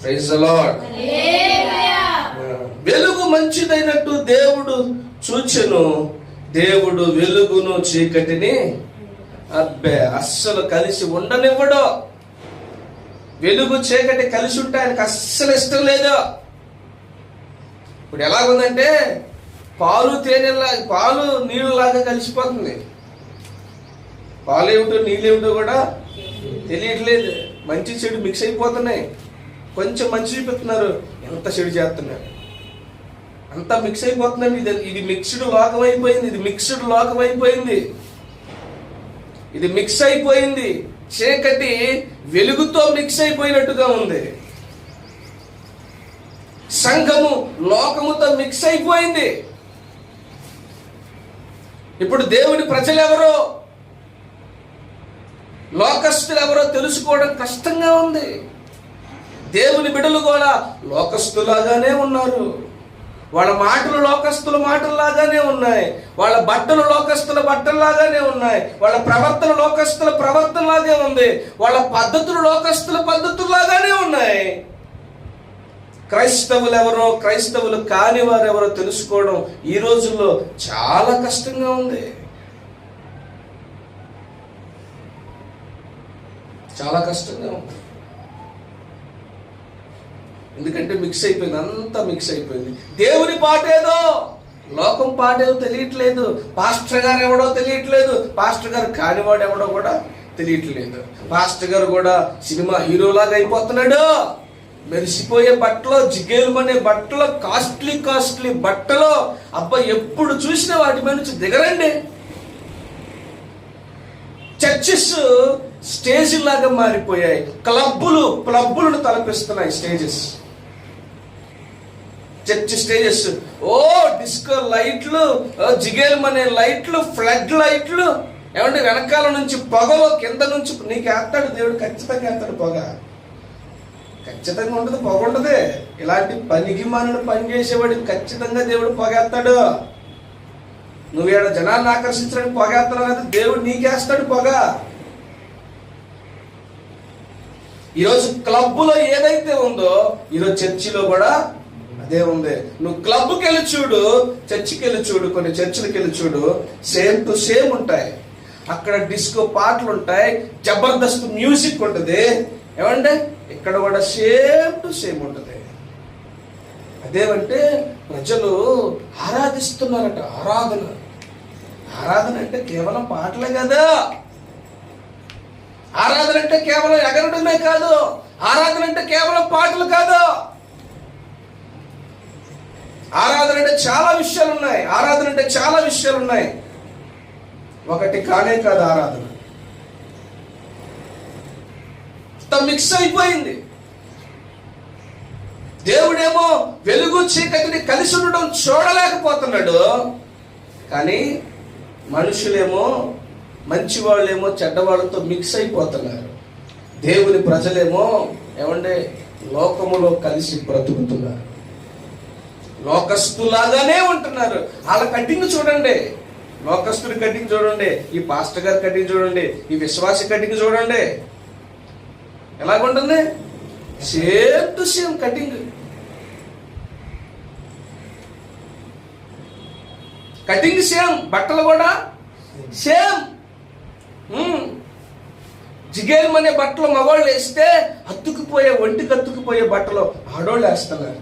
Praise the lord. వెలుగు మంచిదైనట్టు దేవుడు చూచెను. దేవుడు వెలుగును చీకటిని అస్సలు కలిసి ఉండనివ్వడు. వెలుగు చీకటి కలిసి ఉంటే ఆయనకు అస్సలు ఇష్టం లేదు. ఇప్పుడు ఎలాగుందంటే పాలు తేనెలా, పాలు నీళ్ళలాగా కలిసిపోతుంది. పాలు ఏమిటో నీళ్ళు ఏమిటో కూడా తెలియట్లేదు. మంచి చెడు మిక్స్ అయిపోతున్నాయి. కొంచెం మంచి చూపిస్తున్నారు, ఎంత చెడు చేస్తున్నారు. అంతా మిక్స్ అయిపోతుందండి. ఇది మిక్స్డ్ లోకం అయిపోయింది. ఇది మిక్స్డ్ లోకం అయిపోయింది. ఇది మిక్స్ అయిపోయింది. చీకటి వెలుగుతో మిక్స్ అయిపోయినట్టుగా ఉంది. సంఘము లోకముతో మిక్స్ అయిపోయింది. ఇప్పుడు దేవుని ప్రజలు ఎవరో, లోకస్తులు ఎవరో తెలుసుకోవడం కష్టంగా ఉంది. దేవుని బిడ్డలు కూడా లోకస్తులాగానే ఉన్నారు. వాళ్ళ మాటలు లోకస్తుల మాటల్లాగానే ఉన్నాయి. వాళ్ళ బట్టలు లోకస్తుల బట్టల్లాగానే ఉన్నాయి. వాళ్ళ ప్రవర్తన లోకస్తుల ప్రవర్తనలాగే ఉంది. వాళ్ళ పద్ధతులు లోకస్తుల పద్ధతుల్లాగానే ఉన్నాయి. క్రైస్తవులు ఎవరో, క్రైస్తవులు కాని వారు ఎవరో తెలుసుకోవడం ఈ రోజుల్లో చాలా కష్టంగా ఉంది. చాలా కష్టంగా ఉంది. ఎందుకంటే మిక్స్ అయిపోయింది, అంతా మిక్స్ అయిపోయింది. దేవుని పాటేదో, లోకం పాటేదో తెలియట్లేదు. పాస్టర్ గారు ఎవడో తెలియట్లేదు. పాస్టర్ గారు కానివాడు ఎవడో కూడా తెలియట్లేదు. పాస్టర్ గారు కూడా సినిమా హీరోలాగా అయిపోతున్నాడు. మెరిసిపోయే బట్టలు, జిగేలుమనే బట్టలు, కాస్ట్లీ బట్టలు. అబ్బా, ఎప్పుడు చూసినా వాటి మీద నుంచి దిగరండి. చర్చెస్ స్టేజ్ లాగా మారిపోయాయి. క్లబ్బులను తలపిస్తున్నాయి స్టేజెస్. చర్చ్ స్టేజెస్, డిస్కో లైట్లు, జిగేలుమనే లైట్లు, ఫ్లడ్ లైట్లు. ఏమంటే వెనకాల నుంచి పొగలో, కింద నుంచి నీకు వేస్తాడు దేవుడు, ఖచ్చితంగా వేస్తాడు పొగ. ఖచ్చితంగా ఉండదు, పొగ ఉండదు. ఇలాంటి పనికి మనను పని చేసేవాడికి ఖచ్చితంగా దేవుడు పొగేస్తాడు. నువ్వేడ జనాన్ని ఆకర్షించడానికి పొగేస్తున్నావు కదా, దేవుడు నీకేస్తాడు పొగ. ఈరోజు క్లబ్లో ఏదైతే ఉందో ఈరోజు చర్చిలో కూడా అదే ఉంది. నువ్వు క్లబ్కి వెళ్ళి చూడు, చర్చికి వెళ్ళి చూడు, కొన్ని చర్చిలకి వెళ్ళి చూడు, సేమ్ టు సేమ్ ఉంటాయి. అక్కడ డిస్కో పాటలు ఉంటాయి, జబర్దస్త్ మ్యూజిక్ ఉంటుంది. ఏమంటే ఇక్కడ కూడా సేమ్ టు సేమ్ ఉంటుంది. అదేమంటే ప్రజలు ఆరాధిస్తున్నారట. ఆరాధన అంటే కేవలం పాటలే కదా. ఆరాధన అంటే కేవలం ఎగరడమే కాదు. ఆరాధన అంటే కేవలం పాటలు కాదు. ఆరాధన అంటే చాలా విషయాలు ఉన్నాయి. ఒకటి కానే కాదు ఆరాధన. మిక్స్ అయిపోయింది. దేవుడేమో వెలుగు చీకటిని కలిసి ఉండడం చూడలేకపోతున్నాడు. కానీ మనుషులేమో, మంచి వాళ్ళేమో చెడ్డవాళ్ళతో మిక్స్ అయిపోతున్నారు. దేవుని ప్రజలేమో ఏమంటే లోకములో కలిసి బ్రతుకుతున్నారు. లోకస్తులాగానే ఉంటున్నారు. వాళ్ళ కటింగ్ చూడండి, లోకస్తుడి కటింగ్ చూడండి, ఈ పాస్టర్ గారి కటింగ్ చూడండి, ఈ విశ్వాసి కటింగ్ చూడండి, ఎలాగుంటుంది? Same to same cutting. Same, బట్టలు కూడా సేమ్. జిగేలుమనే బట్టలు మగవాళ్ళు వేస్తే ఒంటికి అతుక్కుపోయే బట్టలు ఆడవాళ్ళు వేస్తున్నారు.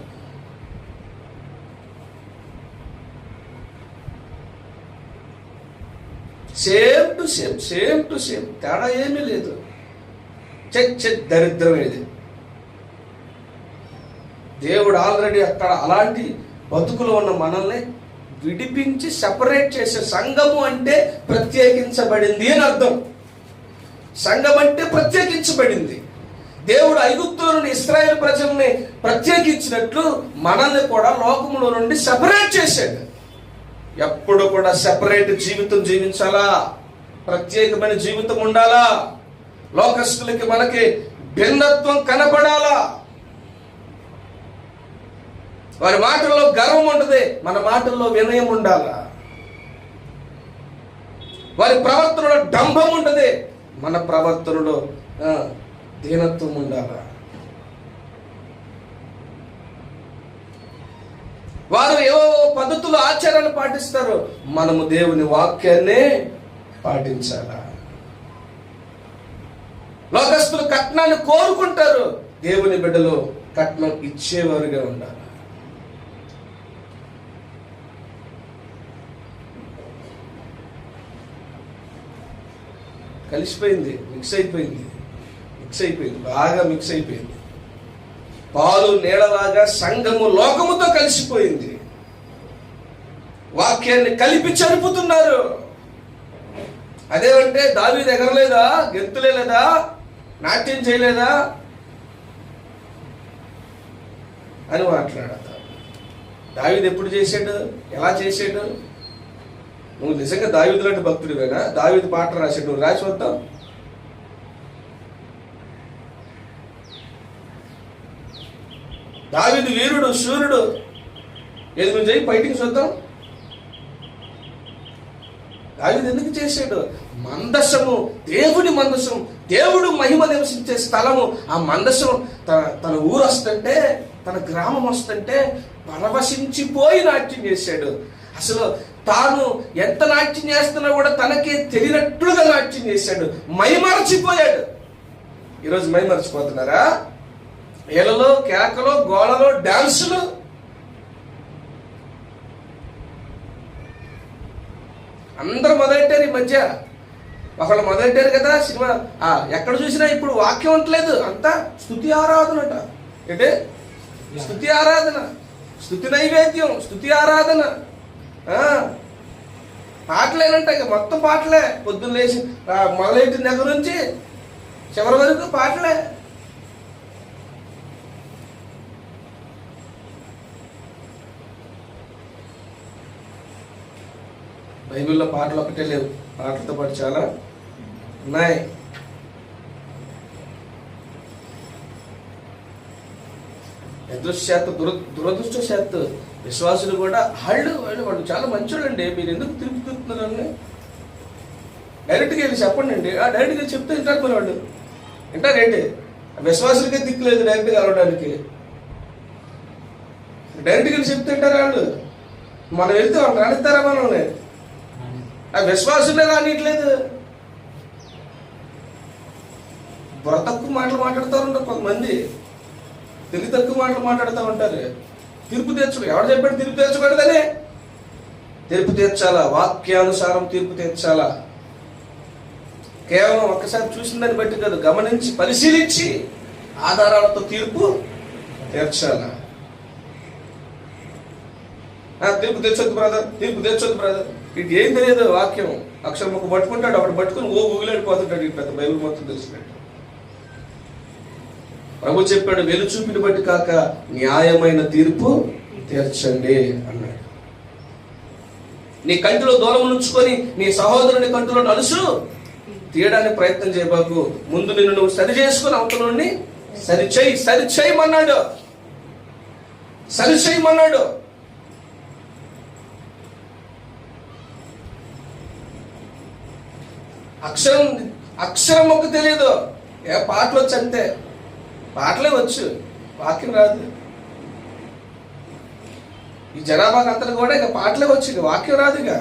సేమ్ టు సేమ్, తేడా ఏమీ లేదు. దరిద్రం ఇది. దేవుడు ఆల్రెడీ అక్కడ అలాంటి బతుకులో ఉన్న మనల్ని విడిపించి సెపరేట్ చేసే. సంఘము అంటే ప్రత్యేకించబడింది అని అర్థం. సంఘం అంటే ప్రత్యేకించబడింది. దేవుడు ఐగుప్తులో నుండి ఇశ్రాయేలు ప్రజల్ని ప్రత్యేకించినట్లు మనల్ని కూడా లోకములో నుండి సెపరేట్ చేశాడు. ఎప్పుడు కూడా సెపరేట్ జీవితం జీవించాలా, ప్రత్యేకమైన జీవితం ఉండాలా. లోకస్తులకి మనకి భిన్నత్వం కనపడాలా. వారి మాటల్లో గర్వం ఉంటుంది, మన మాటల్లో వినయం ఉండాలా. వారి ప్రవర్తనలో డంభం ఉంటుంది, మన ప్రవర్తనలో దీనత్వం ఉండాలా. వారు ఏవో పద్ధతులు ఆచారాలు పాటిస్తారు. మనము దేవుని వాక్యాన్నే పాటించాలా. లోకస్తులు కట్నాన్ని కోరుకుంటారు, దేవుని బిడ్డలు కట్నం ఇచ్చేవారుగా ఉండాలి. కలిసిపోయింది, మిక్స్ అయిపోయింది, బాగా మిక్స్ అయిపోయింది. పాలు నీడలాగా సంఘము లోకముతో కలిసిపోయింది. వాక్యాన్ని కలిపి చరుపుతున్నారు. అదేమంటే దావీదు ఎగరలేదా, గెంతులేదా, నాట్యం చేయలేదా అని మాట్లాడతారు. దావీదు ఎప్పుడు చేశాడు, ఎలా చేశాడు? నువ్వు నిజంగా దావీదు లాంటి భక్తుడివేనా? దావీదు పాట రాశాడు, నువ్వు రాసి వద్దాం. దావీదు వీరుడు, శూరుడు. ఏది నువ్వు చేయి, ఫైటింగ్ చూద్దాం. దావీదు ఎందుకు చేశాడు? మందసము, దేవుడి మందసం, దేవుడు మహిమ నివసించే స్థలము. ఆ మందసం తన ఊరు వస్తుంటే, తన గ్రామం వస్తుంటే పరవశించిపోయి నాట్యం చేశాడు. అసలు తాను ఎంత నాట్యం చేస్తున్నా కూడా తనకి తెలియనట్లుగా నాట్యం చేశాడు. మైమరచిపోయాడు. ఈరోజు మైమరచిపోతున్నారా? ఏలలో, కేకలో, గోళలో, డాన్సులు. అందరూ మొదలెట్టారు ఈ మధ్య. ఒకళ్ళు మొదలెట్టారు కదా సినిమా, ఎక్కడ చూసినా ఇప్పుడు వాక్యం అంటలేదు, అంతా స్తుతి ఆరాధనట. ఏంటే స్తుతి ఆరాధన, స్తుతి నైవేద్యం, స్తుతి ఆరాధన. పాటలేనంట, ఇక మొత్తం పాటలే. పొద్దున్న లేచి మొదలెట్టిన దగ్గర నుంచి చివరి వరకు పాటలే. బైబిల్లో పాటలు ఒకటే లేవు, పాటలతో పాటు చాలా ఉన్నాయి. దురదృష్టశాత్తు విశ్వాసులు కూడా వాళ్ళు చాలా మంచోళ్ళు అండి, మీరు ఎందుకు తిరుగుతున్నారని డైరెక్ట్గా వెళ్ళి చెప్పండి అండి. డైరెక్ట్గా వెళ్ళి చెప్తే వింటారు మరి వాళ్ళు. వింటారేంటి? విశ్వాసులకే దిక్కులేదు డైరెక్ట్గా కలవడానికి. డైరెక్ట్గా వెళ్ళి చెప్తే వింటారు వాళ్ళు. మనం వెళ్తే వాళ్ళు రానిస్తారా? మనల్ని ఆ విశ్వాసులే రానిట్లేదు. బుర్ర తక్కువ మాటలు మాట్లాడుతూ ఉంటారు కొంతమంది, తెలివి తక్కువ మాటలు మాట్లాడుతూ ఉంటారు. తీర్పు తీర్చు, ఎవరు చెప్పాడు తీర్పు తీర్చకూడదని? తీర్పు తీర్చాలా, వాక్యానుసారం తీర్పు తీర్చాలా. కేవలం ఒక్కసారి చూసిన దాన్ని బట్టి కాదు, గమనించి పరిశీలించి ఆధారాలతో తీర్పు తీర్చాలా. తీర్పు తెచ్చొద్దు బ్రదర్, తీర్పు తెచ్చొద్దు బ్రదర్. ఇటు ఏం తెలియదు వాక్యం. అక్షరం ఒక పట్టుకుంటాడు, అప్పుడు పట్టుకుని ఊగిలాడిపోతుంటాడు. ఇటు పెద్ద బైబిల్ మొత్తం తెలిసినట్టు. ప్రభు చెప్పాడు, వెలు చూపిని బట్టి కాక న్యాయమైన తీర్పు తీర్చండి అన్నాడు. నీ కంటిలో దూరం ఉంచుకొని నీ సహోదరుని కంటిలో నలుసు తీయడానికి ప్రయత్నం చేయబాకు. ముందు నిన్ను నువ్వు సరి చేసుకుని అవతలని సరిచేయమన్నాడు. అక్షరం మొక్క తెలియదు. పాటలు వచ్చు అంతే, పాటలే వచ్చు, వాక్యం రాదు. ఈ జనాభాకి అంతా కూడా ఇక పాటలే వచ్చు, ఇక వాక్యం రాదు. ఇక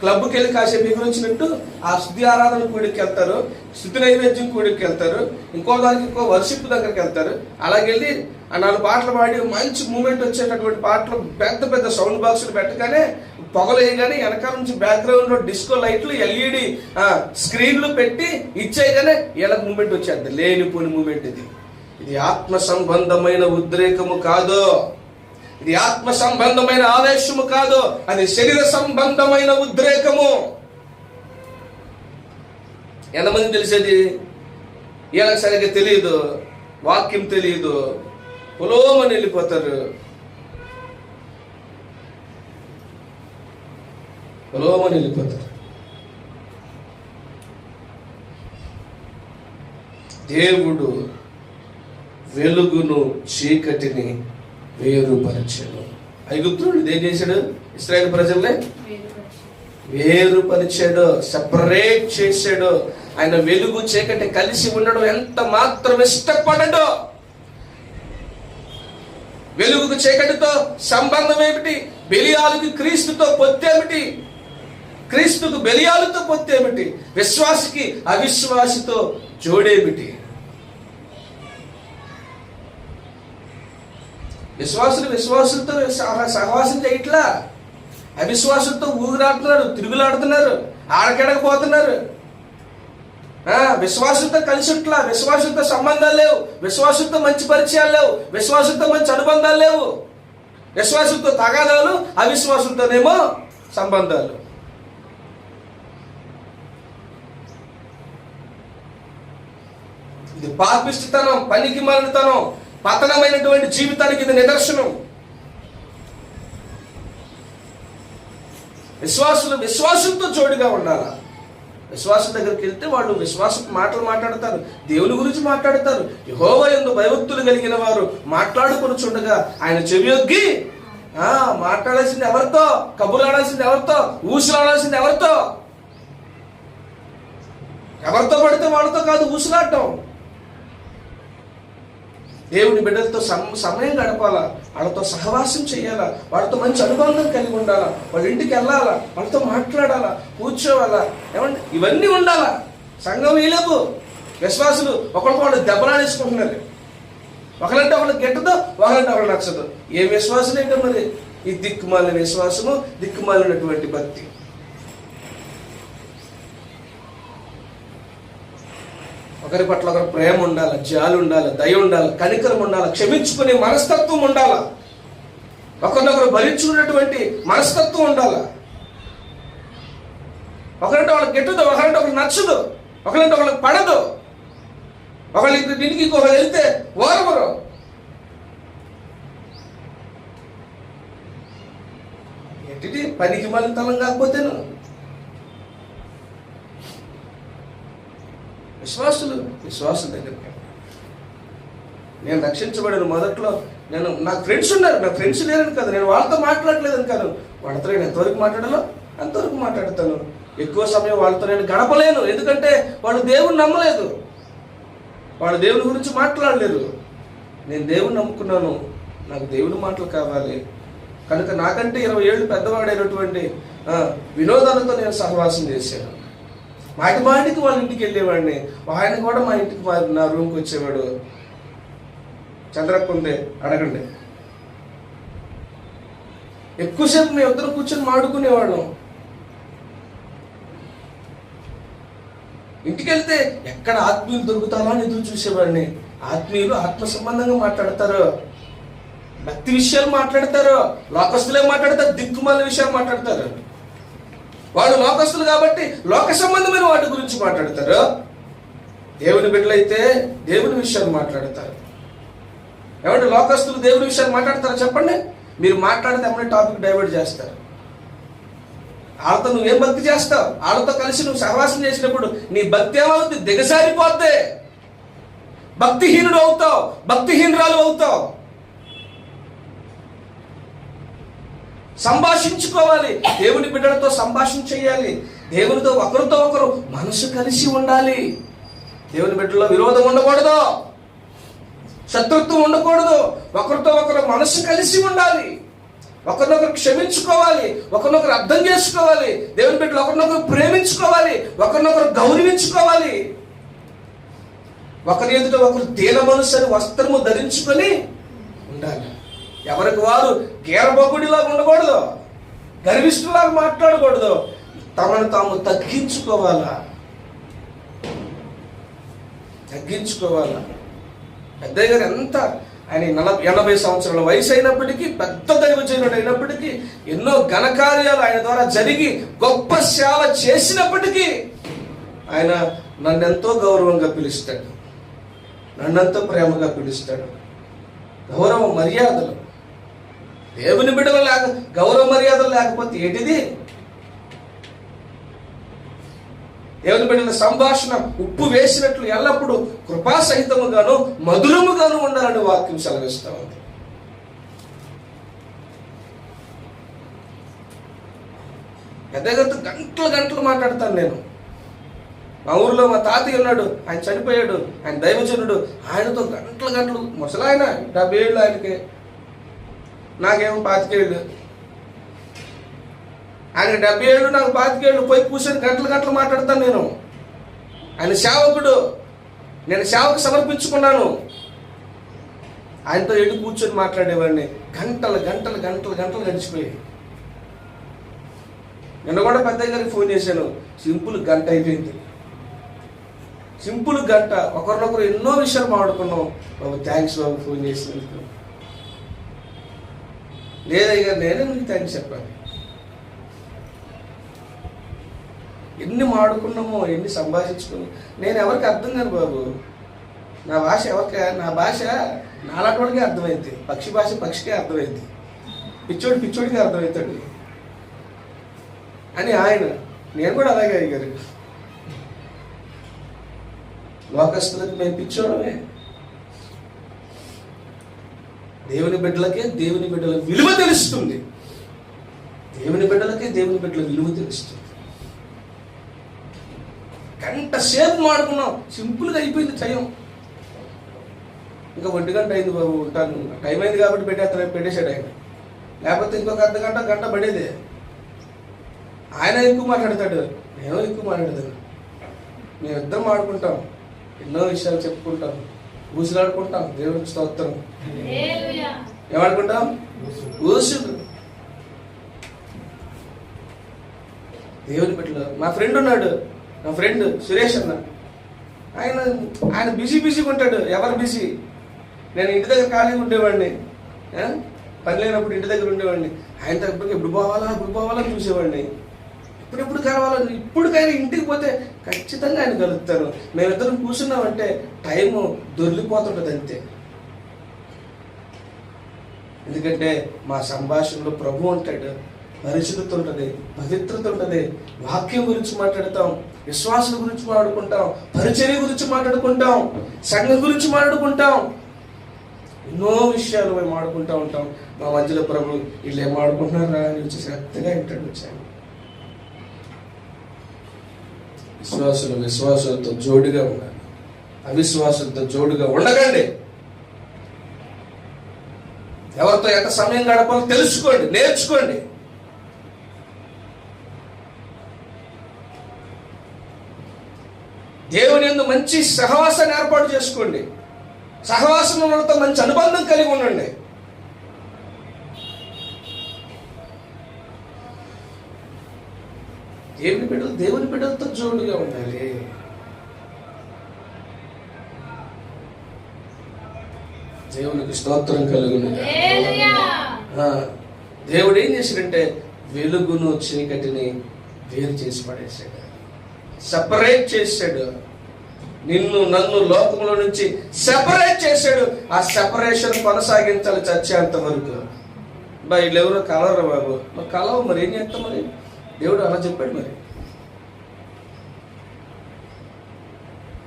క్లబ్కి వెళ్ళి కాసేపు ఎగురొచ్చినట్టు ఆ స్తుతి ఆరాధన కూడికి వెళ్తారు, స్తుతి నైవేద్యం కూడికి వెళ్తారు, ఇంకో దానికి ఇంకో వర్షిప్ దగ్గరికి వెళ్తారు. అలాగెళ్ళి ఆ 4 పాటలు పాడి మంచి మూమెంట్ వచ్చేటటువంటి పాటలు పెద్ద పెద్ద సౌండ్ బాక్సులు పెట్టగానే, పొగలు వేయగానే వెనకాల నుంచి బ్యాక్గ్రౌండ్ లో డిస్కో లైట్లు, ఎల్ఈడి స్క్రీన్లు పెట్టి ఇచ్చేయగానే వీళ్ళకి మూమెంట్ వచ్చేది. లేనిపోని మూమెంట్ ఇది. ఇది ఆత్మ సంబంధమైన ఉద్రేకము కాదు, ఇది ఆత్మ సంబంధమైన ఆవేశము కాదు, అది శరీర సంబంధమైన ఉద్రేకము. ఎంతమంది తెలిసేది? వీళ్ళకి సరిగ్గా తెలియదు, వాక్యం తెలియదు, పొలోమని వెళ్ళిపోతారు. దేవుడు వెలుగును చీకటిని వేరుపరిచాడు. ఐగుప్తుడు ఏం చేశాడు? ఇశ్రాయేలు ప్రజల్ని వేరుపరిచాడు, సెపరేట్ చేశాడు. ఆయన వెలుగు చీకటి కలిసి ఉండడం ఎంత మాత్రం ఇష్టపడడు. వెలుగుకు చీకటితో సంబంధం ఏమిటి? బెలియాలుకి క్రీస్తుతో పొత్తేమిటి? క్రీస్తుకు బెలియాలతో పొత్తేమిటి? విశ్వాసికి అవిశ్వాసితో జోడేమిటి? విశ్వాసులతో సహవాసం చేయట్లా, అవిశ్వాసులతో ఊగిరాడుతున్నారు, తిరుగులాడుతున్నారు, ఆడకెడకపోతున్నారు. విశ్వాసులతో కలిసిట్లా, విశ్వాసులతో సంబంధాలు లేవు, విశ్వాసులతో మంచి పరిచయాలు లేవు, విశ్వాసులతో మంచి అనుబంధాలు లేవు. విశ్వాసులతో తగాదాలు, అవిశ్వాసులతోనేమో సంబంధాలు. ఇది పాపిష్టితనం, పనికి మాలినతనం, పతనమైనటువంటి జీవితానికి ఇది నిదర్శనం. విశ్వాసులతో జోడిగా ఉండాలా. విశ్వాసం దగ్గరికి వెళ్తే వాళ్ళు విశ్వాస మాటలు మాట్లాడతారు, దేవుని గురించి మాట్లాడతారు. యెహోవా యందు భయభక్తులు కలిగిన వారు మాట్లాడుకొనుచుండగా ఆయన చెవియొగ్గి మాట్లాడాల్సింది ఎవరితో? కబుర్లాడాల్సింది ఎవరితో? ఊసులాడాల్సింది ఎవరితో? ఎవరితో పడితే వాళ్ళతో కాదు ఊసులాడటం. దేవుని బిడ్డలతో సమయం గడపాలా, వాళ్ళతో సహవాసం చేయాలా, వాళ్ళతో మంచి అనుబంధం కలిగి ఉండాలా, వాళ్ళ ఇంటికి వెళ్ళాలా, వాళ్ళతో మాట్లాడాలా, కూర్చోవాలా. ఏమంటే ఇవన్నీ ఉండాలా. సంఘం వీళ్ళకు విశ్వాసులు ఒకరికొకళ్ళు దెబ్బలాడేసుకుంటున్నారు. ఒకరంటే ఒకళ్ళకి గిట్టదు, ఒకరంటే ఒకళ్ళు నచ్చదు. ఏ విశ్వాసం ఏంటో మరి ఈ దిక్కుమాలిన విశ్వాసము, దిక్కుమాలినటువంటి భక్తి. ఒకరి పట్ల ఒకరు ప్రేమ ఉండాలి, జాలి ఉండాలి, దయ ఉండాలి, కనికరం ఉండాలి, క్షమించుకునే మనస్తత్వం ఉండాలి, ఒకరినొకరు భరించుకున్నటువంటి మనస్తత్వం ఉండాలి. ఒకరంటే వాళ్ళకి గిట్టదు, ఒకరంటే ఒకరికి నచ్చదు, ఒకరంటే ఒకరికి పడదు, ఒకళ్ళకి ఇంటికి ఇంకొకరు వెళ్తే ఓరవరు. ఏంటి పనికి మళ్ళీ తలం కాకపోతేను. విశ్వాసుల దగ్గరికి నేను రక్షించబడిన మొదట్లో నాకు ఫ్రెండ్స్ ఉన్నారు, నాకు ఫ్రెండ్స్ లేరని కాదు, నేను వాళ్ళతో మాట్లాడలేదని కాదు. వాళ్ళతో నేను ఎంతవరకు మాట్లాడాలో అంతవరకు మాట్లాడతాను. ఎక్కువ సమయం వాళ్ళతో నేను గడపలేను, ఎందుకంటే వాళ్ళు దేవుని నమ్మలేదు, వాళ్ళు దేవుని గురించి మాట్లాడలేరు. నేను దేవుని నమ్ముకున్నాను, నాకు దేవుని మాటలు కావాలి కనుక నాకంటే 20 ఏళ్ళు పెద్దవాడైనటువంటి వినోదాలతో నేను సహవాసం చేశాను. మాటికి వాళ్ళ ఇంటికి వెళ్ళేవాడిని, ఆయన కూడా మా ఇంటికి నా రూమ్కి వచ్చేవాడు. చంద్రక్క ఉంది అడగండి. ఎక్కువసేపు మేము ఇద్దరు కూర్చొని మాడుకునేవాళ్ళం. ఇంటికి వెళ్తే ఎక్కడ ఆత్మీయులు దొరుకుతారో అని ఎదురు చూసేవాడిని. ఆత్మీయులు ఆత్మ సంబంధంగా మాట్లాడతారు, భక్తి విషయాలు మాట్లాడతారు, లోకస్తులే మాట్లాడతారు, దిక్కుమాల విషయాలు మాట్లాడతారు. వాళ్ళు లోకస్తులు కాబట్టి లోక సంబంధమైన వాటి గురించి మాట్లాడతారు. దేవుని బిడ్డలైతే దేవుని విషయాలు మాట్లాడతారు. ఏమంటే లోకస్తులు దేవుని విషయాలు మాట్లాడతారు చెప్పండి. మీరు మాట్లాడితే ఏమైనా టాపిక్ డైవర్ట్ చేస్తారు. వాళ్ళతో నువ్వేం భక్తి చేస్తావు? వాళ్ళతో కలిసి నువ్వు సహవాసం చేసినప్పుడు నీ భక్తి ఏమవుతుంది? దిగజారిపోతే భక్తిహీనుడు అవుతావు, భక్తిహీనురాలు అవుతావు. సంభాషించుకోవాలి, దేవుని బిడ్డలతో సంభాషణ చేయాలి, దేవునితో ఒకరితో ఒకరు మనసు కలిసి ఉండాలి. దేవుని బిడ్డలో విరోధం ఉండకూడదు, శత్రుత్వం ఉండకూడదు, ఒకరితో ఒకరు మనసు కలిసి ఉండాలి, ఒకరినొకరు క్షమించుకోవాలి, ఒకరినొకరు అర్థం చేసుకోవాలి. దేవుని బిడ్డలు ఒకరినొకరు ప్రేమించుకోవాలి, ఒకరినొకరు గౌరవించుకోవాలి. ఒకరి ఎదుట ఒకరు దీన మనసు వస్త్రము ధరించుకొని ఉండాలి. ఎవరికి వారు గేరబొగుడిలాగా ఉండకూడదు, గర్విష్ఠులాగా మాట్లాడకూడదు, తమను తాము తగ్గించుకోవాలా. పెద్దయ్య గారు ఎంత ఆయన 80 సంవత్సరాల వయసు అయినప్పటికీ, పెద్ద దైవజనుడు అయినప్పటికీ, ఎన్నో ఘనకార్యాలు ఆయన ద్వారా జరిగి గొప్ప సేవ చేసినప్పటికీ ఆయన నన్నెంతో గౌరవంగా పిలుస్తాడు, నన్నెంతో ప్రేమగా పిలుస్తాడు. గౌరవ మర్యాదలు, దేవుని బిడ్డలు గౌరవ మర్యాదలు లేకపోతే ఏంటిది? దేవుని బిడ్డల సంభాషణ ఉప్పు వేసినట్లు ఎల్లప్పుడూ కృపాసహితముగాను మధురముగాను ఉండాలని వాక్యం సెలవిస్తా ఉంది. పెద్దగారితో గంటలు మాట్లాడతాను నేను. మా ఊరిలో మా తాతయ్య ఉన్నాడు, ఆయన చనిపోయాడు, ఆయన దైవజనుడు, ఆయనతో గంటలు ముసలాయన 70 ఏళ్ళు ఆయనకి. నాకేమో 25 ఏళ్ళు. ఆయన 70 ఏళ్ళు, నాకు 25 ఏళ్ళు. పోయి కూర్చొని గంటలు మాట్లాడతాను నేను. ఆయన సేవకుడు, నేను సేవకు సమర్పించుకున్నాను. ఆయనతో ఎటు కూర్చొని మాట్లాడేవాడిని. గంటలు గడిచిపోయాయి. నిన్న కూడా పెద్దయ్య గారికి ఫోన్ చేశాను. సింపుల్ గంట అయిపోయింది. సింపుల్ గంట. ఒకరినొకరు ఎన్నో విషయాలు మాట్లాడుకున్నాం. బాబు థ్యాంక్స్ బాబు ఫోన్ చేసినందుకు. లేదయ్య గారు నేనే మీకు థ్యాంక్స్ చెప్పాలి. ఎన్ని మాడుకున్నామో, ఎన్ని సంభాషించుకున్నాం. నేను ఎవరికి అర్థం కాదు బాబు. నా భాష నా భాష నాలాంటి అర్థమైంది. పక్షి భాష పక్షికే అర్థమైంది. పిచ్చోడికి అర్థమవుతాడు అని ఆయన. నేను కూడా అలాగే అయ్యారు. లోకస్తులకు మేము పిచ్చోడమే. దేవుని బిడ్డలకే దేవుని బిడ్డల విలువ తెలుస్తుంది. దేవుని బిడ్డలకే దేవుని బిడ్డల విలువ తెలుస్తుంది. గంట సేపు మాడుకున్నాం. సింపుల్గా అయిపోయింది టైం. ఇంకా 1 గంట అయింది బాబు, ఉంటాను. టైం అయింది కాబట్టి పెట్టేశాడు ఆయన. లేకపోతే ఇంకొక గంట పడేదే. ఆయన ఎక్కువ మాట్లాడతాడు, నేను ఎక్కువ మాట్లాడతాను. మేమిద్దరం ఆడుకుంటాం, ఎన్నో విషయాలు చెప్పుకుంటాం, ఊసులాడుకుంటాం. దేవుడికి స్తోత్రం. ఏమాడుకుంటాం? ఊసులు. దేవుని బిడ్డలు. మా ఫ్రెండ్ ఉన్నాడు, నా ఫ్రెండ్ సురేష్ అన్న. ఆయన బిజీగా ఉంటాడు. ఎవరు బిజీ? నేను ఇంటి దగ్గర ఖాళీగా ఉండేవాడిని. పని లేనప్పుడు ఇంటి దగ్గర ఉండేవాడిని. ఆయన తగ్గ ఎప్పుడు పోవాలని చూసేవాడిని. ఎప్పుడు కలవాలని. ఇప్పటికైనా ఇంటికి పోతే ఖచ్చితంగా ఆయన కలుగుతాను. మేమిద్దరం కూర్చున్నామంటే టైము దొరికిపోతుంటుంది అంతే. ఎందుకంటే మా సంభాషణలో ప్రభు ఉంటాడు, పరిశుద్ధత ఉంటుంది, పవిత్రత ఉంటుంది. వాక్యం గురించి మాట్లాడతాం, విశ్వాసం గురించి మాట్లాడుకుంటాం, పరిచర్య గురించి మాట్లాడుకుంటాం, సంఘం గురించి మాట్లాడుకుంటాం. ఎన్నో విషయాలు మేము ఆడుకుంటూ ఉంటాం. మా మధ్యలో ప్రభు వీళ్ళు ఏం ఆడుకుంటున్నారా అని వచ్చి శ్రద్ధగా ఇంటాడు. వచ్చాను. విశ్వాసులతో జోడుగా ఉండాలి, అవిశ్వాసులతో జోడుగా ఉండకండి. ఎవరితో ఎంత సమయం గడపాలో తెలుసుకోండి, నేర్చుకోండి. దేవుని యందు మంచి సహవాసాన్ని ఏర్పాటు చేసుకోండి. సహవాసములతో మంచి అనుబంధం కలిగి ఉండండి. దేవుని బిడ్డలతో జోడుగా ఉండాలి. దేవునికి స్తోత్రం కలుగును. దేవుడు ఏం చేశాడంటే వెలుగును చీకటిని వేరు చేసి పడేశాడు, సెపరేట్ చేశాడు. నిన్ను నన్ను లోకంలో నుంచి సెపరేట్ చేశాడు. ఆ సెపరేషన్ కొనసాగించాలి చచ్చేంత వరకు. వీళ్ళు ఎవరో కలవరు బాబు. మరి కలవ, మరి ఏం చేస్తాం? మరి దేవుడు అలా చెప్పాడు. మరి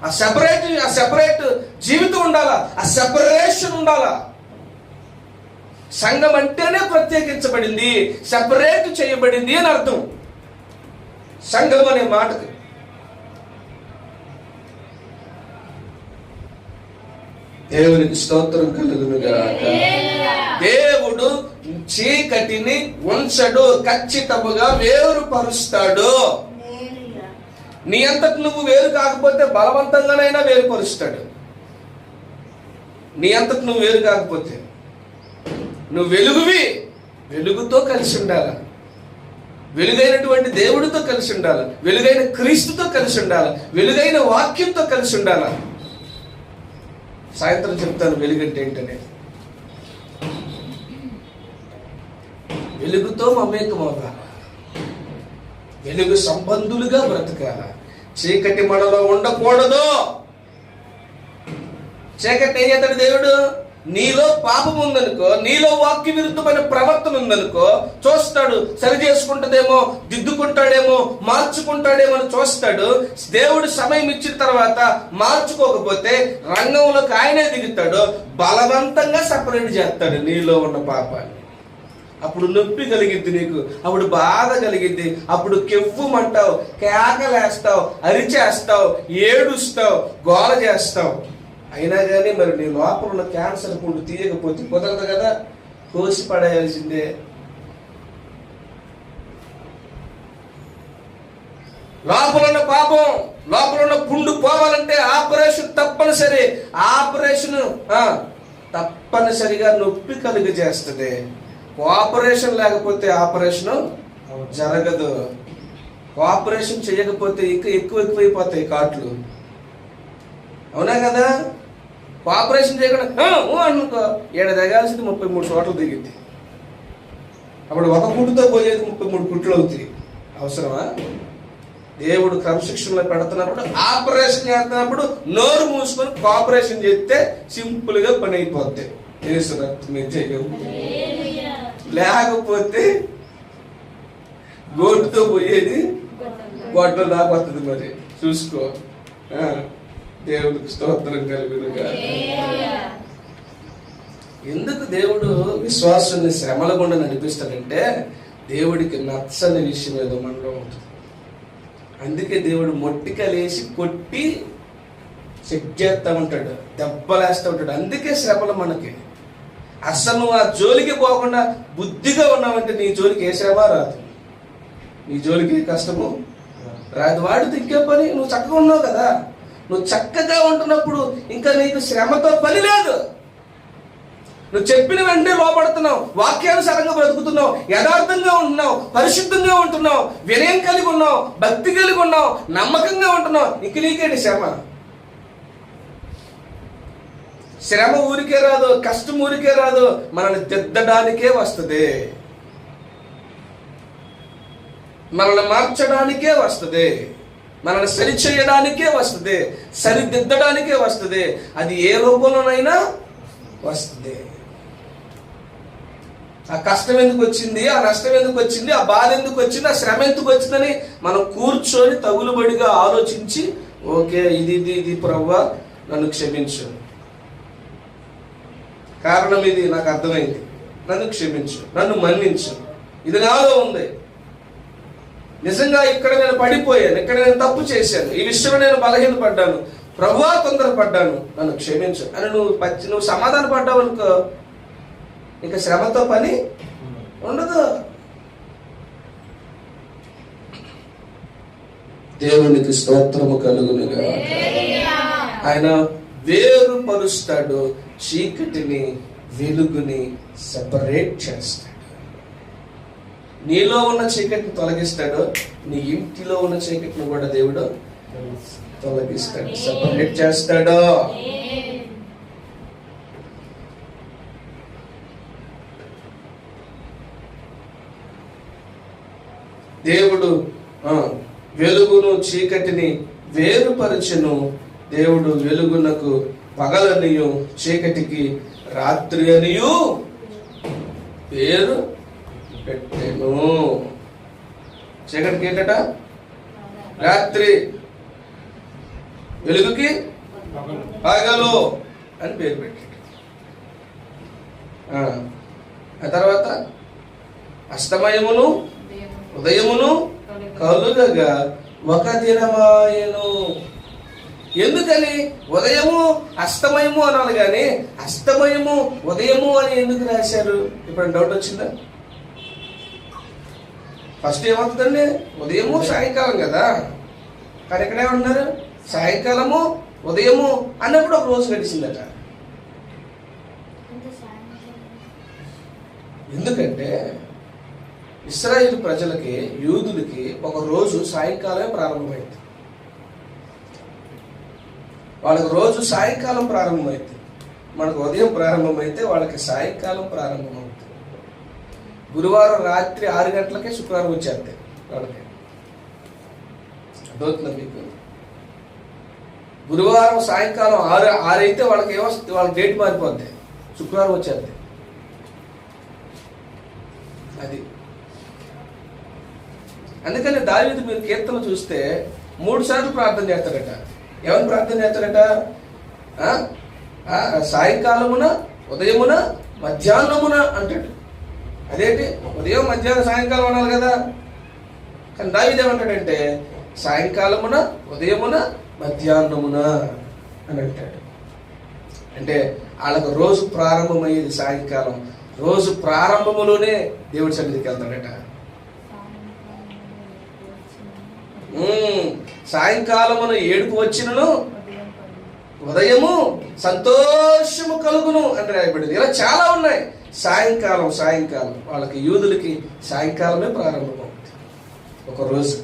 ఆ సెపరేట్ జీవితం ఉండాలా, ఆ సెపరేషన్ ఉండాలా. సంఘం అంటేనే ప్రత్యేకించబడింది, సెపరేట్ చేయబడింది అని అర్థం సంఘం అనే మాటకి. దేవునికి స్తోత్రం కలుగునుగాక. దేవుడు చీకటిని ఉంచడు, ఖచ్చితముగా వేరుపరుస్తాడు. నీ అంతటి నువ్వు వేరు కాకపోతే బలవంతంగానైనా వేరుపరుస్తాడు. నీ అంతటి నువ్వు వేరు కాకపోతే నువ్వు వెలుగువి, వెలుగుతో కలిసి ఉండాలి. వెలుగైనటువంటి దేవుడితో కలిసి ఉండాలి, వెలుగైన క్రీస్తుతో కలిసి ఉండాలి, వెలుగైన వాక్యంతో కలిసి ఉండాలి. సాయంత్రం చెప్తాను వెలుగంటే ఏంటనే. వెలుగుతో మమేకమవ్వాలి, వెలుగు సంబంధులుగా బ్రతకాల. చీకటి మనలో ఉండకూడదు. చీకటి ఏం చేస్తాడు దేవుడు? నీలో పాపం ఉందనుకో, నీలో వాక్య విరుద్ధమైన ప్రవర్తన ఉందనుకో చూస్తాడు. సరి చేసుకుంటుందేమో, దిద్దుకుంటాడేమో, మార్చుకుంటాడేమో అని చూస్తాడు. దేవుడు సమయం ఇచ్చిన తర్వాత మార్చుకోకపోతే రంగంలోకి ఆయనే దిగుతాడు, బలవంతంగా సపరేట్ చేస్తాడు నీలో ఉన్న పాపాన్ని. అప్పుడు నొప్పి కలిగిద్ది నీకు, అప్పుడు బాధ కలిగిద్ది, అప్పుడు కెవ్వుమంటావు, కేకలేస్తావు, అరిచేస్తావు, ఏడుస్తావు, గోల చేస్తావు. అయినా కానీ మరి నీ లోపల ఉన్న క్యాన్సర్ పుండు తీయకపోతే కుదరదు కదా. కోసి పడేయాల్సిందే. లోపల ఉన్న పాపం, లోపల ఉన్న పుండు పోవాలంటే ఆపరేషన్ తప్పనిసరి. ఆపరేషన్ తప్పనిసరిగా నొప్పి కలుగజేస్తుంది. కోఆపరేషన్ లేకపోతే ఆపరేషన్ జరగదు. కోఆపరేషన్ చేయకపోతే ఎక్కువైపోతాయి కాట్లు. అవునా కదా? కోఆపరేషన్ చేయకుండా అనుకో, 7 దిగాల్సింది 33 చోట్ల దిగింది. అప్పుడు ఒక కుట్టుతో పోయేది 33 కుట్లు అవుతాయి. అవసరమా? దేవుడు క్రమశిక్షణలో పెడుతున్నప్పుడు, ఆపరేషన్ చేస్తున్నప్పుడు నోరు మూసుకొని కోఆపరేషన్ చేస్తే సింపుల్ గా పని అయిపోద్ది. లేకపోతే గోటుతో పోయేది గొడ్డలు దాపోతుంది. మరి చూసుకో. దేవుడికి స్తోత్రం కలుగునుగా. ఎందుకు దేవుడు విశ్వాసాన్ని శ్రమల గుండా నడిపిస్తాడంటే దేవుడికి నచ్చని విషయం ఏదో మనలో ఉంటుంది. అందుకే దేవుడు మొట్టికలేసి కొట్టి చెక్ చేస్తా ఉంటాడు, దెబ్బలేస్తూ ఉంటాడు. అందుకే శ్రమలు మనకి. అసలు నువ్వు ఆ జోలికి పోకుండా బుద్ధిగా ఉన్నావంటే నీ జోలికి ఏ శ్రమ రాదు, నీ జోలికి కష్టము రాదు. వాడితో ఇంకే పని. నువ్వు చక్కగా ఉన్నావు కదా. నువ్వు చక్కగా ఉంటున్నప్పుడు ఇంకా నీకు శ్రమతో పని లేదు. నువ్వు చెప్పిన వెంటనే లోపడుతున్నావు, వాక్యానుసారంగా బ్రతుకుతున్నావు, యథార్థంగా ఉంటున్నావు, పరిశుద్ధంగా ఉంటున్నావు, వినయం కలిగి ఉన్నావు, భక్తి కలిగి ఉన్నావు, నమ్మకంగా ఉంటున్నావు. ఇంక నీకేంటి శ్రమ? శ్రమ ఊరికే రాదు, కష్టం ఊరికే రాదు. మనల్ని దిద్దడానికే వస్తుంది, మనల్ని మార్చడానికే వస్తుంది, మనల్ని సరిచేయడానికే వస్తుంది, సరిదిద్దడానికే వస్తుంది. అది ఏ రూపంలోనైనా వస్తుంది. ఆ కష్టం ఎందుకు వచ్చింది, ఆ నష్టం ఎందుకు వచ్చింది, ఆ బాధ ఎందుకు వచ్చింది, ఆ శ్రమ ఎందుకు వచ్చిందని మనం కూర్చొని తగులుబడిగా ఆలోచించి, ఓకే ఇది ప్రభువా నన్ను క్షమించు, కారణం ఇది నాకు అర్థమైంది, నన్ను క్షమించు, నన్ను మన్నించు, ఇది నాలో ఉంది, నిజంగా ఇక్కడ నేను పడిపోయాను, ఇక్కడ నేను తప్పు చేశాను, ఈ విషయంలో నేను బలహీనపడ్డాను, ప్రభువా తొందరపడ్డాను, నన్ను క్షమించు అని నువ్వు సమాధాన పడ్డావు అనుకో, ఇంకా శ్రమతో పని ఉండదు. దేవునికి స్తోత్రము కలుగునుగా. ఆయన వేరుపరుస్తాడు, చీకటిని వెలుగుని సెపరేట్ చేస్తాడు. నీలో ఉన్న చీకటిని తొలగిస్తాడు, నీ ఇంటిలో ఉన్న చీకటిని కూడా దేవుడు తొలగిస్తాడు, సెపరేట్ చేస్తాడు. దేవుడు వెలుగును చీకటిని వేరుపరచును. దేవుడు వెలుగునకు పగలనియు చీకటికి రాత్రి అనియు పేరు పెట్టెను. చీకటికి ఏంటట? రాత్రి, వెలుగుకి పగలు అని పేరు పెట్టాడు. ఆ తర్వాత అస్తమయమును ఉదయమును కలుగగా ఒక దినమాయను. ఎందుకని ఉదయము అస్తమయము అనాలి కానీ అస్తమయము ఉదయము అని ఎందుకు రాశారు? ఇప్పుడు డౌట్ వచ్చిందా? ఫస్ట్ ఏమవుతుందండి? ఉదయము సాయంకాలం కదా, కానీ ఇక్కడ ఏమంటున్నారు? సాయంకాలము ఉదయము అన్నప్పుడు ఒక రోజు గడిచిందట. ఎందుకంటే ఇశ్రాయేలు ప్రజలకి, యూదులకి ఒక రోజు సాయంకాలమే ప్రారంభమైంది. వాళ్ళకి రోజు సాయంకాలం ప్రారంభమైంది. మనకు ఉదయం ప్రారంభమైతే వాళ్ళకి సాయంకాలం ప్రారంభమవుతుంది. గురువారం రాత్రి 6 గంటలకే శుక్రవారం వచ్చేస్తాయి వాళ్ళకి. అర్థమవుతుందా మీకు? గురువారం సాయంకాలం 6 అయితే వాళ్ళకి ఏమొస్తుంది? వాళ్ళ డేట్ మారిపోద్ది, శుక్రవారం వచ్చేది. అది అందుకని దావీదు మీరు కీర్తన చూస్తే 3 సార్లు ప్రార్థన చేస్తాడట. ఎవరు ప్రార్థన చేస్తాడట? సాయంకాలమున, ఉదయమున, మధ్యాహ్నమున అంటాడు. అదేంటి? ఉదయం మధ్యాహ్నం సాయంకాలం అనాలి కదా. కానీ దావీదు ఏమంటాడంటే సాయంకాలమున, ఉదయమున, మధ్యాహ్నమున అని అంటాడు. అంటే వాళ్ళకు రోజు ప్రారంభమయ్యేది సాయంకాలం, రోజు ప్రారంభములోనే దేవుడి సన్నిధికి వెళ్తాడట. సాయంకాలమున ఏడుపు వచ్చినను ఉదయము సంతోషము కలుగును అని రాయబడింది. ఇలా చాలా ఉన్నాయి. సాయంకాలం వాళ్ళకి యూదులకి సాయంకాలమే ప్రారంభమవుతుంది ఒక రోజు.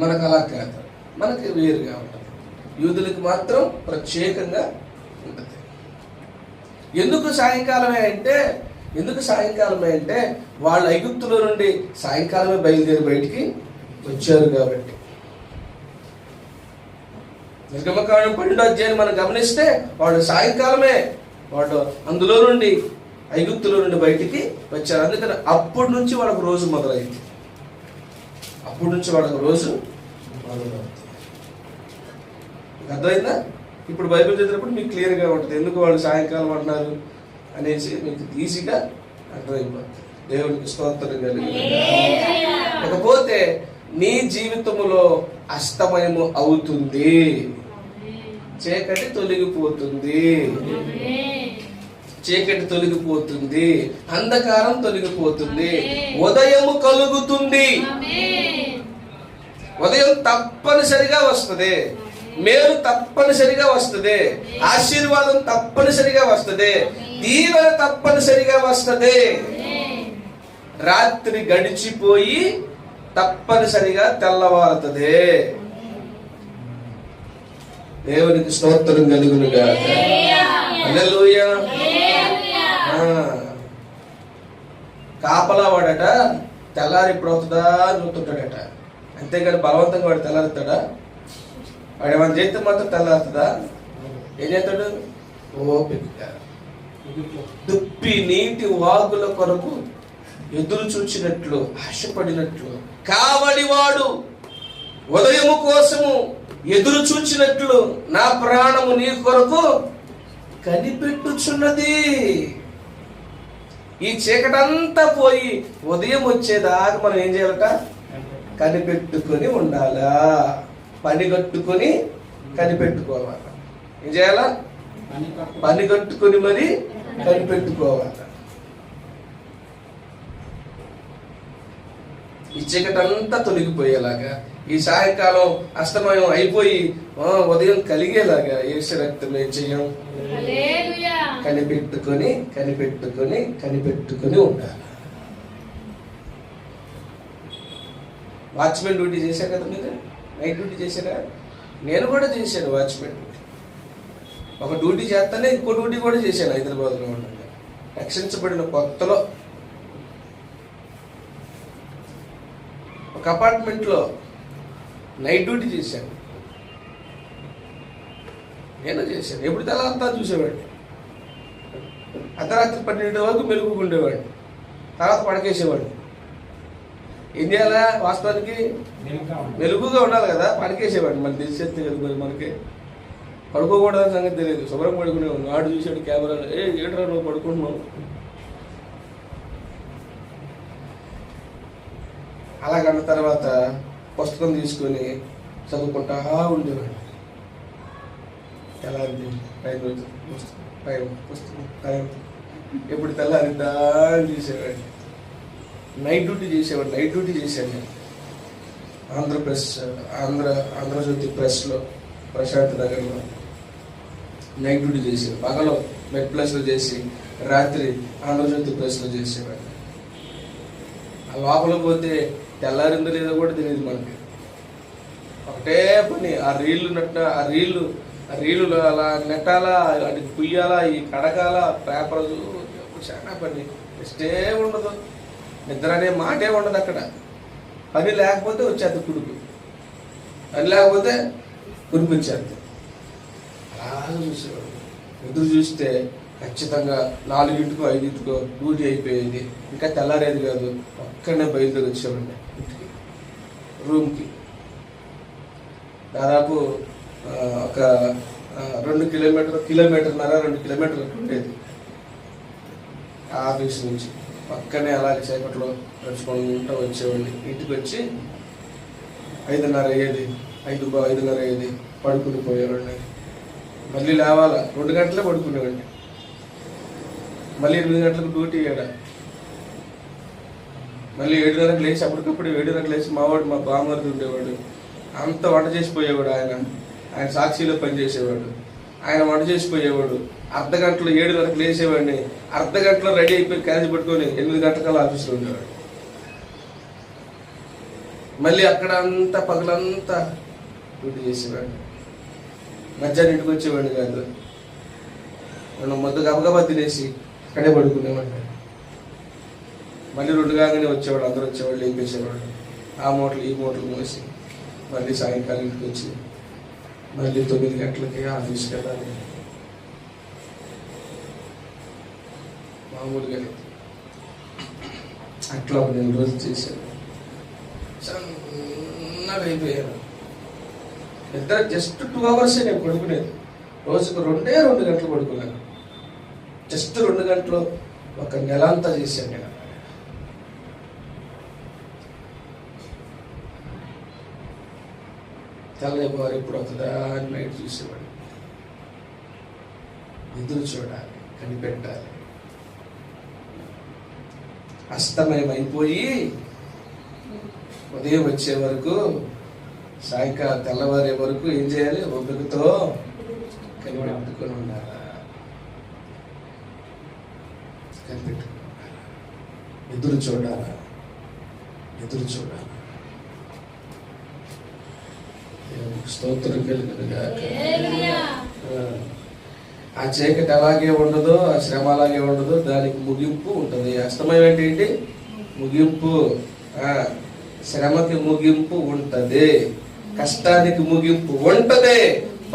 మనకు అలా కాదు, మనకి వేరుగా ఉంటుంది. యూదులకి మాత్రం ప్రత్యేకంగా ఉంటుంది. ఎందుకు సాయంకాలమే అంటే వాళ్ళు ఐగుప్తులో నుండి సాయంకాలమే బయలుదేరి బయటికి వచ్చారు కాబట్టి. నిర్గమకాండం 12వ అధ్యాయం మనం గమనిస్తే వాళ్ళు సాయంకాలమే అందులో నుండి ఐగుప్తులో నుండి బయటికి వచ్చారు. అందుకని అప్పటి నుంచి వాళ్ళకు రోజు మొదలైంది. అర్థమైందా? ఇప్పుడు బైబిల్ చదివినప్పుడు మీకు క్లియర్గా ఉంటుంది ఎందుకు వాళ్ళు సాయంకాలం అంటున్నారు అనేసి మీకు ఈజీగా అర్థమైపోతుంది. దేవునికి స్తోత్రం కలిగి. ఇకపోతే నీ జీవితములో అస్తమయము అవుతుంది, చీకటి తొలగిపోతుంది, అంధకారం తొలగిపోతుంది, ఉదయము కలుగుతుంది. ఉదయం తప్పనిసరిగా వస్తుంది, మేలు తప్పనిసరిగా వస్తుంది, ఆశీర్వాదం తప్పనిసరిగా వస్తుంది, దీవెన తప్పనిసరిగా వస్తుంది. రాత్రి గడిచిపోయి తప్పనిసరిగా తెల్లవారుతుంది. దేవునికి స్తోత్రం కలుగునుగాక. హల్లెలూయా. కాపలా వాడట తెల్లారి ఇప్పుడు అవుతుందా చూస్తుంటాడట. అంతేగాని బలవంతంగా వాడు తెల్లారుతాడా? వాడు ఏమైనా చేస్తే మాత్రం తెల్లారుతుందా? ఏం చేస్తాడు? ఓపిక దుప్పి నీటి వాగుల కొరకు ఎదురు చూచినట్లు, ఆశపడినట్లు, కావడివాడు ఉదయము కోసము ఎదురు చూచినట్లు నా ప్రాణము నీ కొరకు కనిపెట్టుచున్నది. ఈ చీకటంతా పోయి ఉదయం వచ్చేదాకా మనం ఏం చేయాలట? కనిపెట్టుకొని ఉండాలా, పని కట్టుకొని కనిపెట్టుకోవాల. ఏం చేయాలా? పని కట్టుకొని మరి కనిపెట్టుకోవాల. ఈ చీకటంతా తొలగిపోయేలాగా, ఈ సాయంకాలం అస్తమయం అయిపోయి ఉదయం కలిగేలాగా యేసు రక్తమే జయం. కనిపెట్టుకొని కనిపెట్టుకొని కనిపెట్టుకొని ఉండాలి. వాచ్మెన్ డ్యూటీ చేశారు కదా మీరు? నైట్ డ్యూటీ చేశారా? నేను కూడా చేశాను వాచ్మెన్ డ్యూటీ. ఒక డ్యూటీ చేస్తానే ఇంకో డ్యూటీ కూడా చేశాను హైదరాబాద్లో ఉండగా. రక్షించబడిన కొత్తలో ఒక అపార్ట్మెంట్లో నైట్ డ్యూటీ చేశాను. నేను చేశాను. ఎప్పుడు తెల్లంతా చూసేవాడిని. అర్ధరాత్రి 12 వరకు మెలుగుకుండేవాడిని, తర్వాత పడకేసేవాడిని. ఏం చేయాలా? వాస్తవానికి మెలుగుగా ఉండాలి కదా, పడకేసేవాడిని. మళ్ళీ తెలిసేస్తే కదా మరి మనకి పడుకోకూడదని సంగతి తెలియదు. శుభ్రం పడుకునేవాడు. ఆడు చూసాడు కెమెరాలో, ఏట్రా నువ్వు పడుకుంటున్నావు. అలాగన్న తర్వాత పుస్తకం తీసుకొని చదువుకుంటా ఉండేవాడు. తెల్లారింది పుస్తకం ఎప్పుడు తెల్లారిందా అని చూసేవాడు. నైట్ డ్యూటీ చేశాను నేను. ఆంధ్రజ్యోతి ప్రెస్లో, ప్రశాంత్ నగర్లో నైట్ డ్యూటీ చేశాను. పగలు మెడ్ ప్లస్లో చేసి రాత్రి ఆంధ్రజ్యోతి ప్రెస్లో చేసేవాడు. ఆ లోపల పోతే తెల్లారిందో లేదో కూడా తెలియదు మనకి. ఒకటే పని, ఆ రీళ్లు అలా నెట్టాలా, అది కుయ్యాలా, ఈ కడగాల, పేపర్ చాలా పని. రెస్టే ఉండదు, నిద్ర అనే మాటే ఉండదు అక్కడ. పని లేకపోతే వచ్చేది కుడుపు, పని లేకపోతే కురిపించేది. అలా చూసేవాడు. ఎదురు చూస్తే ఖచ్చితంగా 4ంటికో 5ంటికో డ్యూటీ అయిపోయేది. ఇంకా తెల్లారేది కాదు. ఒక్కడనే బయలుదేరి వచ్చేవాడిని ఇంటికి, రూమ్కి. దాదాపు ఒక 2 కిలోమీటర్న్నర 2 కిలోమీటర్లు ఉండేది ఆఫీస్ నుంచి. పక్కనే అలాగే చేపట్లో నడుచుకుంటూ వచ్చేవాడిని. ఇంటికి వచ్చి 5:30 అయ్యేది, 5:30 అయ్యేది. పడుకుని పోయేవాడిని. మళ్ళీ లేవాలా, 2 గంటలే పడుకునేవాడిని. మళ్ళీ 8 గంటలకు డ్యూటీ ఆడ. మళ్ళీ 7:30కి లేచి అప్పటికప్పుడు 7:30కి లేచి మా బామ్మర్ది ఉండేవాడు, అంత వంట చేసిపోయేవాడు. ఆయన సాక్షిలో పనిచేసేవాడు. ఆయన వంట చేసిపోయేవాడు. అర్ధ గంటలో 7:30కి లేచేవాడిని, అర్ధ గంటలో రెడీ అయిపోయి క్యారేజ్ పట్టుకొని 8 గంటలకల్లా ఆఫీస్లో ఉండేవాడు. మళ్ళీ అక్కడ అంతా పగలంతా డ్యూటీ చేసేవాడు. మధ్యాహ్నం ఇంటికి వచ్చేవాడిని కాదు. మనం మొద్దు గబగబా తినేసి అక్కడే పడుకునేవాడిని. మళ్ళీ 2 కాగానే వచ్చేవాడు, అందరూ వచ్చేవాళ్ళు, లేపేసేవాడు. ఆ మూటలు ఈ మూటలు మోసి మళ్ళీ సాయంకాలం ఇంటికి వచ్చి మళ్ళీ 9 గంటలకి ఆఫీస్కి వెళ్ళాలి. మామూలుగా అట్లా నేను రోజు చేశాను. సన్నగా అయిపోయాను. నిద్ర జస్ట్ 2 hours నేను పడుకునేది. రోజుకు 2 గంటలు పడుకున్నాను. జస్ట్ 2 గంటలు ఒక నెల అంతా చేశాను నేను. తెల్లవారు ఎప్పుడు అవుతుందా అని నైట్ చూసేవాడు. ఎదురు చూడాలి, కనిపెట్టాలి. అస్తమయం అయిపోయి ఉదయం వచ్చే వరకు, సాయంకాలం తెల్లవారే వరకు ఏం చేయాలి? ఓపికతో కనిపెట్టుకొని ఉండాలి. కనిపెట్టుకొని ఉండాలి. ఎదురు చూడాలి. స్తోత్రం కలుగునుగాక. ఆ చీకటి అలాగే ఉండదు, ఆ శ్రమ అలాగే ఉండదు, దానికి ముగింపు ఉంటుంది. అస్తమయం ఏంటి? ముగింపు. శ్రమకి ముగింపు ఉంటది, కష్టానికి ముగింపు ఉంటది,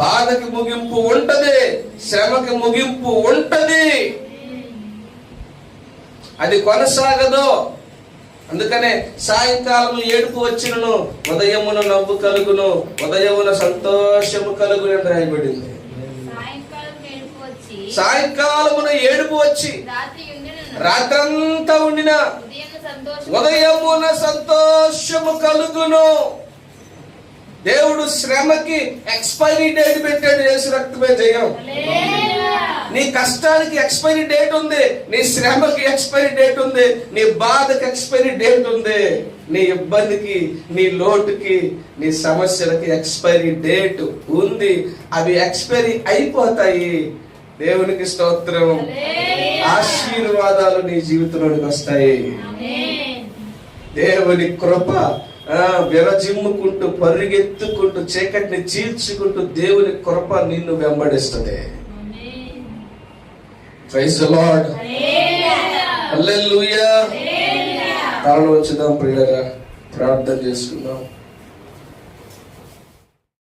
బాధకి ముగింపు ఉంటది, శ్రమకి ముగింపు ఉంటది. అది కొనసాగదు. అందుకనే సాయంకాలం ఏడుపు వచ్చినను ఉదయమున నవ్వు కలుగును, ఉదయమున సంతోషము కలుగును అని రాయబడింది. సాయంకాలమున ఏడుపు వచ్చి రాత్రంతా ఉండిన ఉదయమున సంతోషము కలుగును. దేవుడు శ్రమకి ఎక్స్పైరీ డేట్ పెట్టాడు. యేసు రక్తమే జయం. నీ కష్టానికి ఎక్స్పైరీ డేట్ ఉంది, నీ శ్రమకి ఎక్స్పైరీ డేట్ ఉంది, నీ బాధకి ఎక్స్పైరీ డేట్ ఉంది, నీ ఇబ్బందికి, నీ లోటుకి, నీ సమస్యలకి ఎక్స్పైరీ డేట్ ఉంది. అవి ఎక్స్పైరీ అయిపోతాయి. దేవునికి స్తోత్రం. ఆశీర్వాదాలు నీ జీవితంలోకి వస్తాయి. దేవుని కృప విరజిమ్ముకుంటూ పరిగెత్తుకుంటూ చీకటిని చీల్చుకుంటూ దేవుని కృప నిన్ను వెంబడిస్తుంది. Praise the lord. హల్లెలూయా. తలలో వచ్చేద్దాం ప్రియులారా, ప్రార్థన చేసుకుందాం.